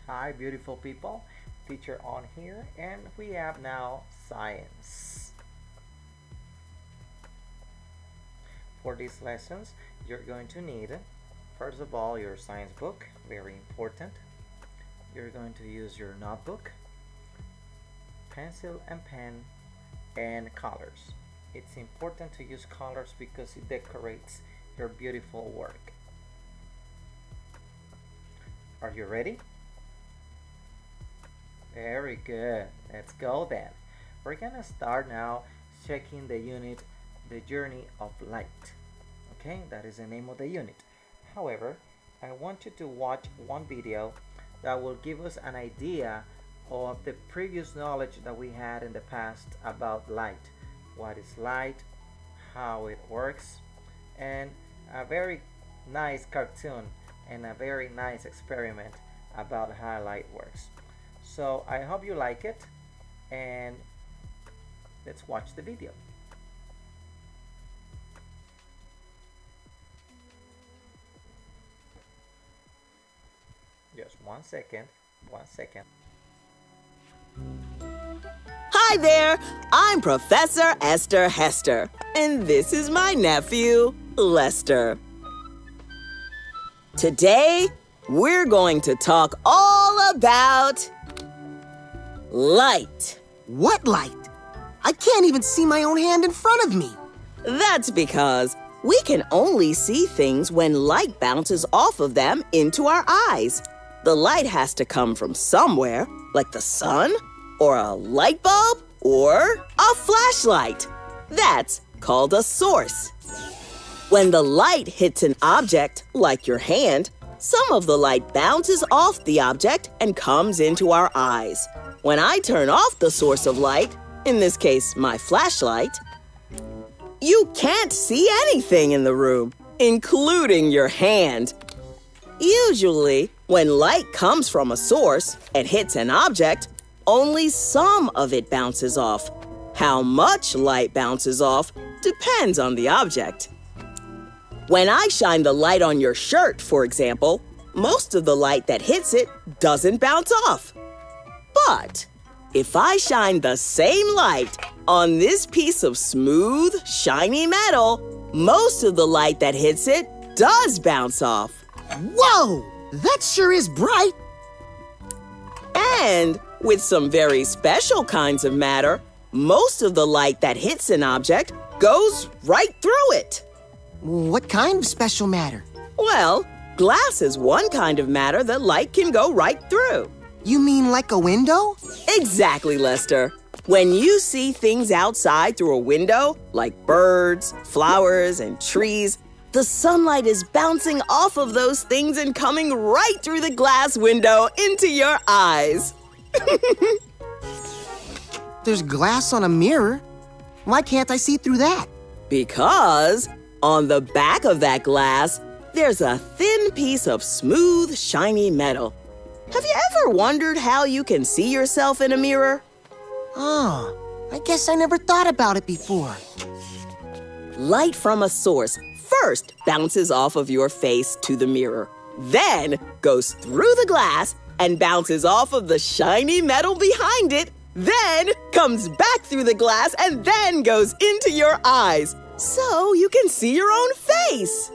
Hi, beautiful people. Teacher on here, and we have now science. For these lessons, you're going to need, first of all, your science book, very important. You're going to use your notebook, pencil and pen, and colors. It's important to use colors because it decorates your beautiful work. Are you ready? Very good. Let's go then. We're gonna start now checking the unit, the journey of light. Okay, that is the name of the unit. However, I want you to watch one video that will give us an idea of the previous knowledge that we had in the past about light. What is light, how it works, and a very nice cartoon and a very nice experiment about how light works. So I hope you like it, and let's watch the video. Just 1 second, 1 second. Hi there, I'm Professor Esther Hester, and this is my nephew, Lester. Today, we're going to talk all about light. What light? I can't even see my own hand in front of me. That's because we can only see things when light bounces off of them into our eyes. The light has to come from somewhere, like the sun, or a light bulb, or a flashlight. That's called a source. When the light hits an object, like your hand, some of the light bounces off the object and comes into our eyes. When I turn off the source of light, in this case my flashlight, you can't see anything in the room, including your hand. Usually, when light comes from a source and hits an object, only some of it bounces off. How much light bounces off depends on the object. When I shine the light on your shirt, for example, most of the light that hits it doesn't bounce off. But if I shine the same light on this piece of smooth, shiny metal, most of the light that hits it does bounce off. Whoa! That sure is bright. And with some very special kinds of matter, most of the light that hits an object goes right through it. What kind of special matter? Well, glass is one kind of matter that light can go right through. You mean like a window? Exactly, Lester. When you see things outside through a window, like birds, flowers, and trees, the sunlight is bouncing off of those things and coming right through the glass window into your eyes. There's glass on a mirror. Why can't I see through that? Because on the back of that glass, there's a thin piece of smooth, shiny metal. Have you ever wondered how you can see yourself in a mirror? Oh, I guess I never thought about it before. Light from a source first bounces off of your face to the mirror, then goes through the glass and bounces off of the shiny metal behind it, then comes back through the glass and then goes into your eyes, so you can see your own face.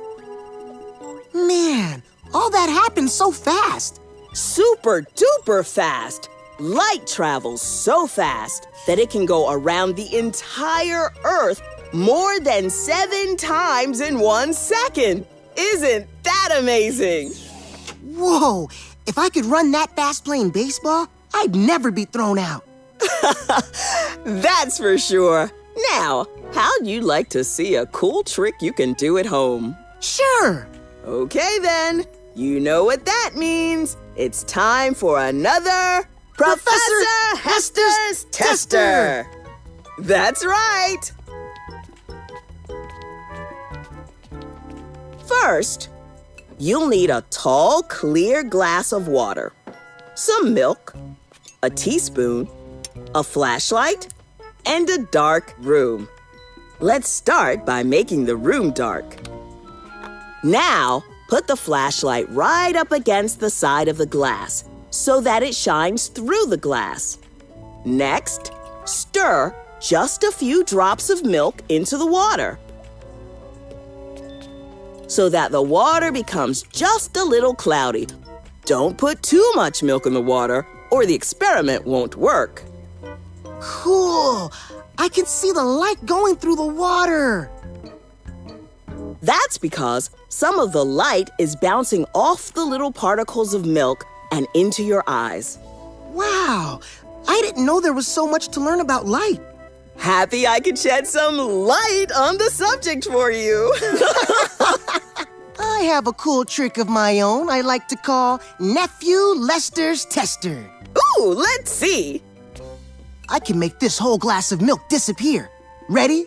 Man, all that happened so fast. Super duper fast. Light travels so fast that it can go around the entire Earth more than 7 times in 1 second. Isn't that amazing? Whoa, if I could run that fast playing baseball, I'd never be thrown out. That's for sure. Now, how'd you like to see a cool trick you can do at home? Sure. Okay then, you know what that means. It's time for another Professor Hester's Tester. That's right. First, you'll need a tall, clear glass of water, some milk, a teaspoon, a flashlight, and a dark room. Let's start by making the room dark. Now, put the flashlight right up against the side of the glass so that it shines through the glass. Next, stir just a few drops of milk into the water so that the water becomes just a little cloudy. Don't put too much milk in the water or the experiment won't work. Cool. I can see the light going through the water. That's because some of the light is bouncing off the little particles of milk and into your eyes. Wow. I didn't know there was so much to learn about light. Happy I could shed some light on the subject for you. I have a cool trick of my own I like to call Nephew Lester's Tester. Ooh, let's see. I can make this whole glass of milk disappear. Ready?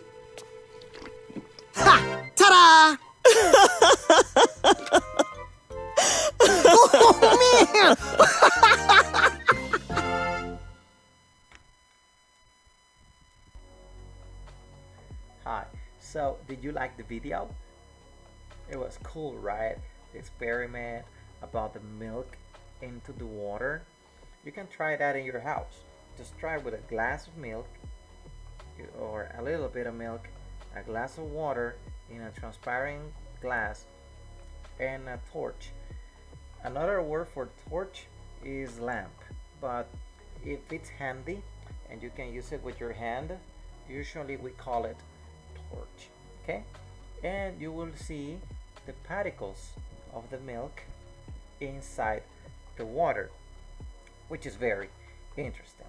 Ha! Ta-da! Oh, man! Hi, so did you like the video? It was cool, right? The experiment about the milk into the water. You can try that in your house. Just try with a glass of milk or a little bit of milk, a glass of water in a transparent glass, and a torch. Another word for torch is lamp, but if it's handy and you can use it with your hand, usually we call it torch. Okay, and you will see the particles of the milk inside the water, which is very interesting.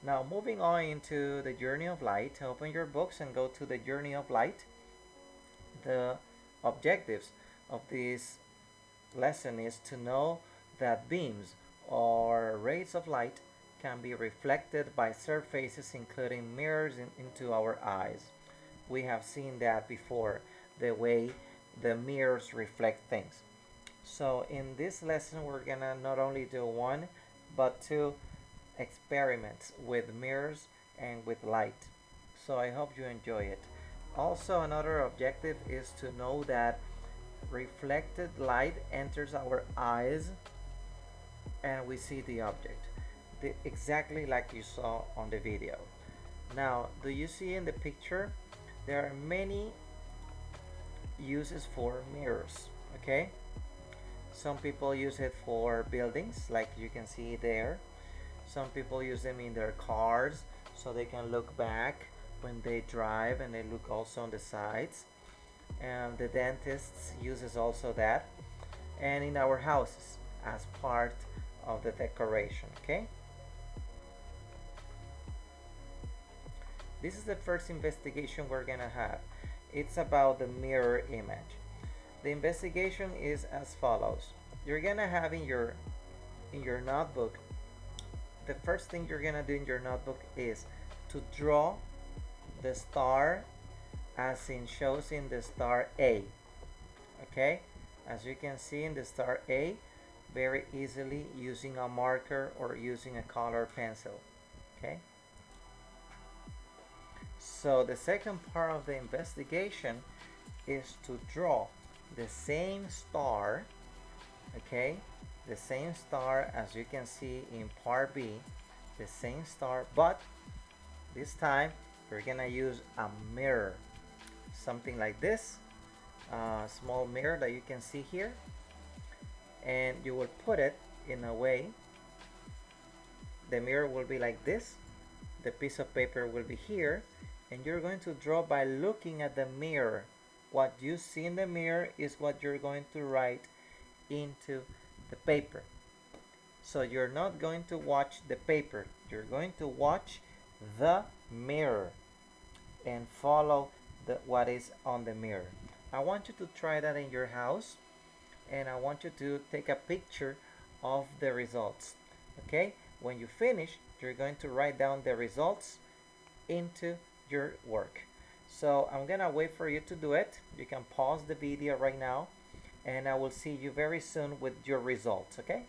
Now moving on into the journey of light, open your books and go to the journey of light. The objectives of this lesson is to know that beams or rays of light can be reflected by surfaces including mirrors into our eyes. We have seen that before, the way the mirrors reflect things. So in this lesson we're gonna not only do one but two experiments with mirrors and with light. So I hope you enjoy it. Also, another objective is to know that reflected light enters our eyes and we see the object exactly like you saw on the video. Now, do you see in the picture there are many uses for mirrors? Okay, some people use it for buildings like you can see there. Some people use them in their cars so they can look back when they drive, and they look also on the sides. And the dentists uses also that, and in our houses as part of the decoration. Okay, this is the first investigation we're gonna have. It's about the mirror image. The investigation is as follows. You're gonna have in your notebook, the first thing you're gonna do in your notebook is to draw the star as in shows in the star A. Okay, as you can see in the star A, very easily using a marker or using a color pencil. Okay, so the second part of the investigation is to draw the same star, okay, the same star as you can see in part B, the same star, but this time we're gonna use a mirror, something like this, a small mirror that you can see here, and you will put it in a way. The mirror will be like this, the piece of paper will be here, and you're going to draw by looking at the mirror. What you see in the mirror is what you're going to write into the paper. So you're not going to watch the paper, you're going to watch the mirror and follow what is on the mirror. I want you to try that in your house, and I want you to take a picture of the results. Okay, when you finish, you're going to write down the results into your work. So I'm gonna wait for you to do it. You can pause the video right now, and I will see you very soon with your results. Okay.